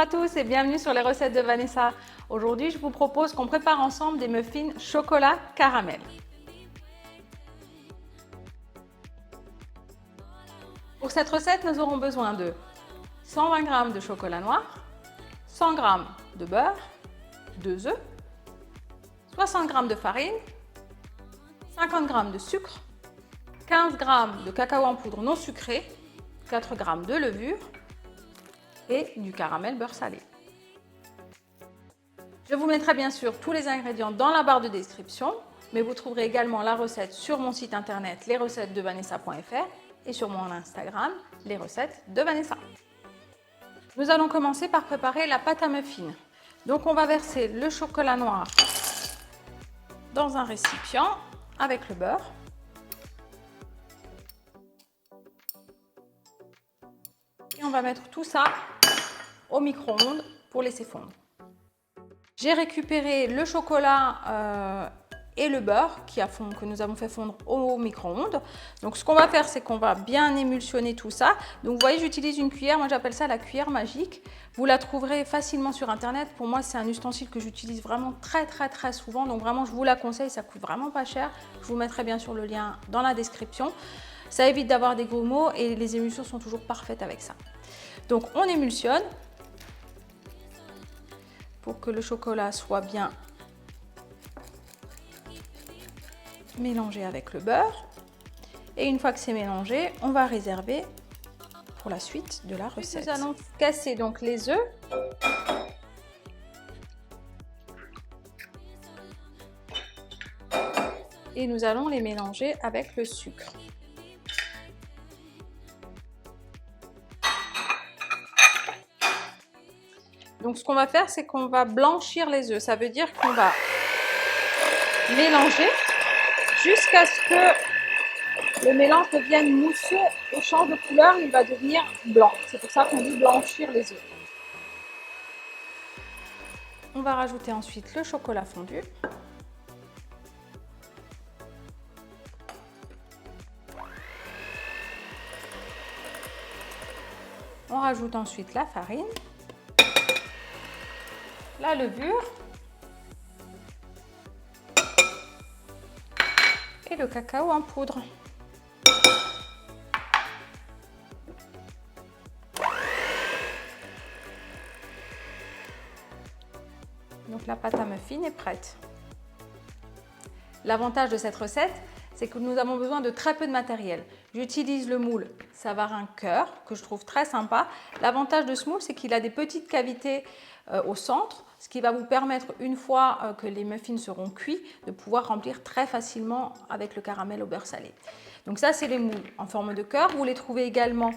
à tous et bienvenue sur les recettes de Vanessa. Aujourd'hui, je vous propose qu'on prépare ensemble des muffins chocolat caramel. Pour cette recette, nous aurons besoin de 120 g de chocolat noir, 100 g de beurre, 2 œufs, 60 g de farine, 50 g de sucre, 15 g de cacao en poudre non sucré, 4 g de levure et du caramel beurre salé. Je vous mettrai bien sûr tous les ingrédients dans la barre de description, mais vous trouverez également la recette sur mon site internet lesrecetesdevanessa.fr et sur mon Instagram, les recettes de Vanessa. Nous allons commencer par préparer la pâte à muffins. Donc on va verser le chocolat noir dans un récipient avec le beurre. Et on va mettre tout ça au micro-ondes pour laisser fondre. J'ai récupéré le chocolat et le beurre que nous avons fait fondre au micro-ondes. Donc ce qu'on va faire, c'est qu'on va bien émulsionner tout ça. Donc vous voyez, j'utilise une cuillère, moi j'appelle ça la cuillère magique. Vous la trouverez facilement sur internet. Pour moi, c'est un ustensile que j'utilise vraiment très souvent. Donc vraiment, je vous la conseille, ça coûte vraiment pas cher. Je vous mettrai bien sûr le lien dans la description. Ça évite d'avoir des gros mots et les émulsions sont toujours parfaites avec ça. Donc on émulsionne pour que le chocolat soit bien mélangé avec le beurre. Et une fois que c'est mélangé, on va réserver pour la suite de la recette. Nous allons casser donc les œufs. Et nous allons les mélanger avec le sucre. Donc ce qu'on va faire, c'est qu'on va blanchir les œufs. Ça veut dire qu'on va mélanger jusqu'à ce que le mélange devienne mousseux et change de couleur, il va devenir blanc. C'est pour ça qu'on dit blanchir les œufs. On va rajouter ensuite le chocolat fondu. On rajoute ensuite la farine, la levure et le cacao en poudre. Donc la pâte à muffins est prête. L'avantage de cette recette, c'est que nous avons besoin de très peu de matériel. J'utilise le moule Savarin Cœur, que je trouve très sympa. L'avantage de ce moule, c'est qu'il a des petites cavités au centre, ce qui va vous permettre, une fois que les muffins seront cuits, de pouvoir remplir très facilement avec le caramel au beurre salé. Donc ça, c'est les moules en forme de cœur. Vous les trouvez également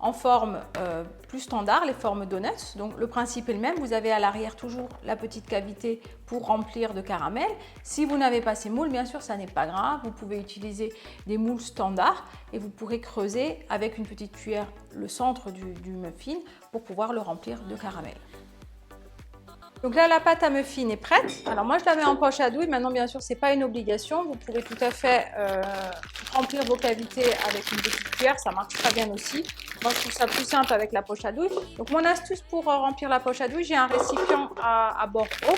en forme plus standard, les formes donuts. Donc le principe est le même, vous avez à l'arrière toujours la petite cavité pour remplir de caramel. Si vous n'avez pas ces moules, bien sûr, ça n'est pas grave, vous pouvez utiliser des moules standards et vous pourrez creuser avec une petite cuillère le centre du muffin pour pouvoir le remplir de caramel. Donc là, la pâte à muffins est prête. Alors moi, je la mets en poche à douille. Maintenant, bien sûr, ce n'est pas une obligation. Vous pouvez tout à fait remplir vos cavités avec une petite cuillère. Ça marche très bien aussi. Moi, je trouve ça plus simple avec la poche à douille. Donc mon astuce pour remplir la poche à douille, j'ai un récipient à bord haut.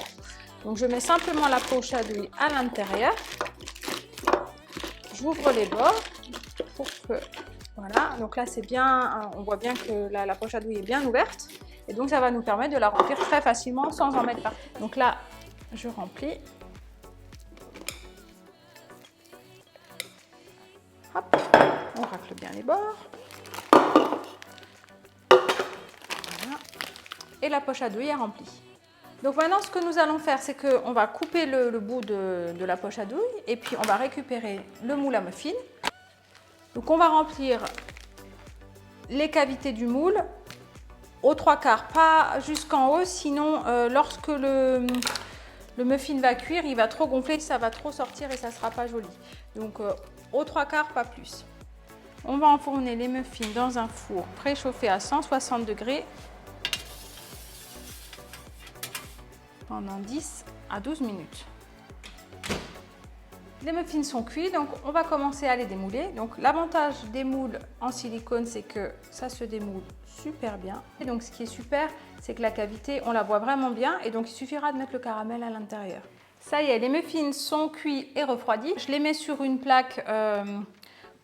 Donc je mets simplement la poche à douille à l'intérieur. J'ouvre les bords pour que... Voilà, donc là, c'est bien... On voit bien que la poche à douille est bien ouverte. Et donc, ça va nous permettre de la remplir très facilement sans en mettre partout. Donc là, je remplis. Hop, on racle bien les bords. Voilà. Et la poche à douille est remplie. Donc maintenant, ce que nous allons faire, c'est qu'on va couper le bout de la poche à douille et puis on va récupérer le moule à muffins. Donc on va remplir les cavités du moule aux 3/4, pas jusqu'en haut, sinon lorsque le muffin va cuire, il va trop gonfler, ça va trop sortir et ça ne sera pas joli. Donc aux 3/4, pas plus. On va enfourner les muffins dans un four préchauffé à 160 degrés pendant 10 à 12 minutes. Les muffins sont cuits, donc on va commencer à les démouler. Donc l'avantage des moules en silicone, c'est que ça se démoule super bien. Et donc ce qui est super, c'est que la cavité, on la voit vraiment bien et donc il suffira de mettre le caramel à l'intérieur. Ça y est, les muffins sont cuits et refroidis. Je les mets sur une plaque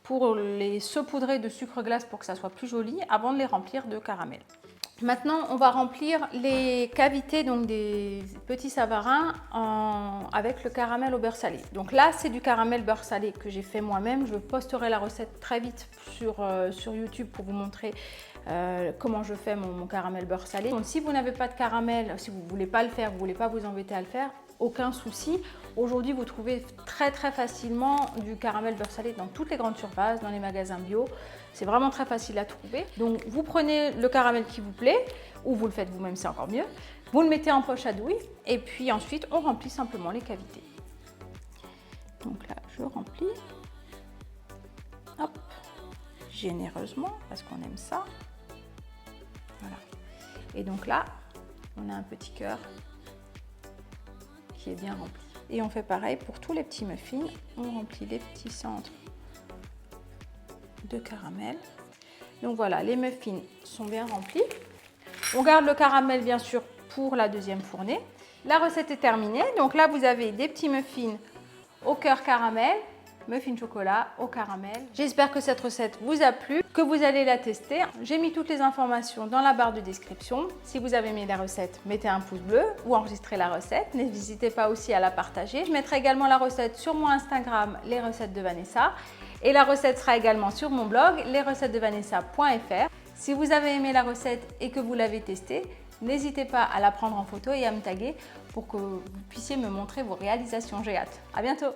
pour les saupoudrer de sucre glace pour que ça soit plus joli avant de les remplir de caramel. Maintenant, on va remplir les cavités, donc des petits savarins, avec le caramel au beurre salé. Donc là, c'est du caramel beurre salé que j'ai fait moi-même. Je posterai la recette très vite sur YouTube pour vous montrer comment je fais mon caramel beurre salé. Donc si vous n'avez pas de caramel, si vous ne voulez pas le faire, vous ne voulez pas vous embêter à le faire, aucun souci. Aujourd'hui, vous trouvez très facilement du caramel beurre salé dans toutes les grandes surfaces, dans les magasins bio. C'est vraiment très facile à trouver. Donc, vous prenez le caramel qui vous plaît, ou vous le faites vous-même, c'est encore mieux. Vous le mettez en poche à douille, et puis ensuite, on remplit simplement les cavités. Donc là, je remplis. Hop, généreusement, parce qu'on aime ça. Voilà. Et donc là, on a un petit cœur qui est bien rempli. Et on fait pareil pour tous les petits muffins. On remplit les petits centres de caramel. Donc voilà, les muffins sont bien remplis. On garde le caramel bien sûr pour la deuxième fournée. La recette est terminée. Donc là, vous avez des petits muffins au cœur caramel, muffins chocolat au caramel. J'espère que cette recette vous a plu, que vous allez la tester. J'ai mis toutes les informations dans la barre de description. Si vous avez aimé la recette, mettez un pouce bleu ou enregistrez la recette. N'hésitez pas aussi à la partager. Je mettrai également la recette sur mon Instagram, les recettes de Vanessa. Et la recette sera également sur mon blog, lesrecettesdevanessa.fr. Si vous avez aimé la recette et que vous l'avez testée, n'hésitez pas à la prendre en photo et à me taguer pour que vous puissiez me montrer vos réalisations. J'ai hâte. À bientôt!